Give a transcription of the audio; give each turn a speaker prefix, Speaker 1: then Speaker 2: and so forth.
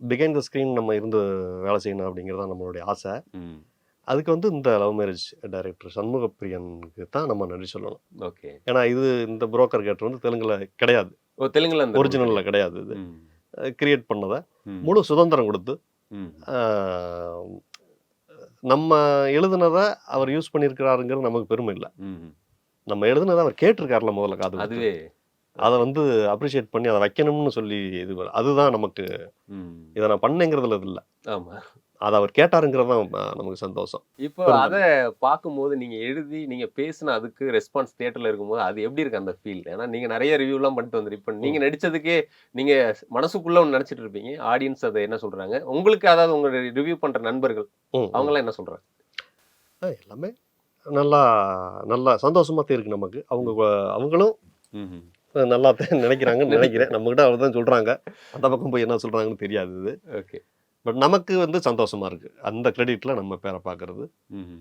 Speaker 1: Behind the screen நம்ம இருந்து வேலை செய்யணும் அப்படிங்கிறது தான் நம்மளுடைய ஆசை.
Speaker 2: ம்.
Speaker 1: அதுக்கு வந்து இந்த லவ் மேரேஜ் டைரக்டர் சண்முகப்பிரியனுக்கு தான் நம்ம நன்றி சொல்லணும்.
Speaker 2: ஓகே.
Speaker 1: ஏன்னா இது இந்த புரோக்கர் கேட் வந்து தெலுங்குல கிடையாது.
Speaker 2: ஓ, தெலுங்குல அந்த ரூல்
Speaker 1: ஒரிஜினல்ல
Speaker 2: கிடையாது.
Speaker 1: கிடையாது இது.
Speaker 2: ம்.
Speaker 1: கிரியேட் பண்ணத
Speaker 2: ம்.
Speaker 1: முழு சுதந்திரம் கொடுத்து,
Speaker 2: ம்.
Speaker 1: ஆ நம்ம எழுதுனத அவர் யூஸ் பண்ணியிருக்கிறாருங்கிறது நமக்கு பெருமை இல்ல.
Speaker 2: ம்.
Speaker 1: நம்ம எழுதுனத அவர் கேட்டிருக்கார்ல முதல்ல காது குடுத்து.
Speaker 2: அதுவே.
Speaker 1: அத வந்து அப்ரிஷியேட் பண்ணி அத வைக்கணும்னு சொல்லி அதுதான் நமக்கு
Speaker 2: ம்.
Speaker 1: இத நான் பண்ணேங்கிறதுல இது இல்ல.
Speaker 2: ஆமா.
Speaker 1: அத அவர் கேட்டாருங்கிறது தான் நமக்கு சந்தோஷம்.
Speaker 2: இப்போ
Speaker 1: பெருமை.
Speaker 2: அத பார்க்கும்போது நீங்க எழுதி, நீங்க பேசின அதுக்கு ரெஸ்பான்ஸ் தியேட்டர்ல இருக்கும்போது, அது எப்படி இருக்கு அந்த ஃபீல்? ஏன்னா நீங்க நெறைய ரிவ்யூலாம் பண்ணிட்டு இப்ப நீங்க நடிச்சதுக்கே நீங்க மனசுக்குள்ள ஒண்ணு நெனச்சிட்டு இருப்பீங்க. ஆடியன்ஸ் அத என்ன சொல்றாங்க? உங்களுக்கு அதாவது உங்க ரிவ்யூ பண்ற நண்பர்கள், அவங்கலாம் என்ன சொல்றாங்க?
Speaker 1: எல்லாமே நல்லா நல்லா சந்தோஷமா தான் இருக்கு நமக்கு. அவங்களும்
Speaker 2: ம்ஹ்ம்.
Speaker 1: நல்லா தான் நினைக்கிறாங்கன்னு நினைக்கிறேன். நம்மகிட்ட அவ்வளவுதான் சொல்றாங்க. அந்த பக்கம் போய் என்ன சொல்றாங்கன்னு தெரியாது இது.
Speaker 2: ஓகே.
Speaker 1: பட் நமக்கு வந்து சந்தோஷமா இருக்கு. அந்த கிரெடிட்ல நம்ம பேர பார்க்கறது.
Speaker 2: ம்ஹ்ம்.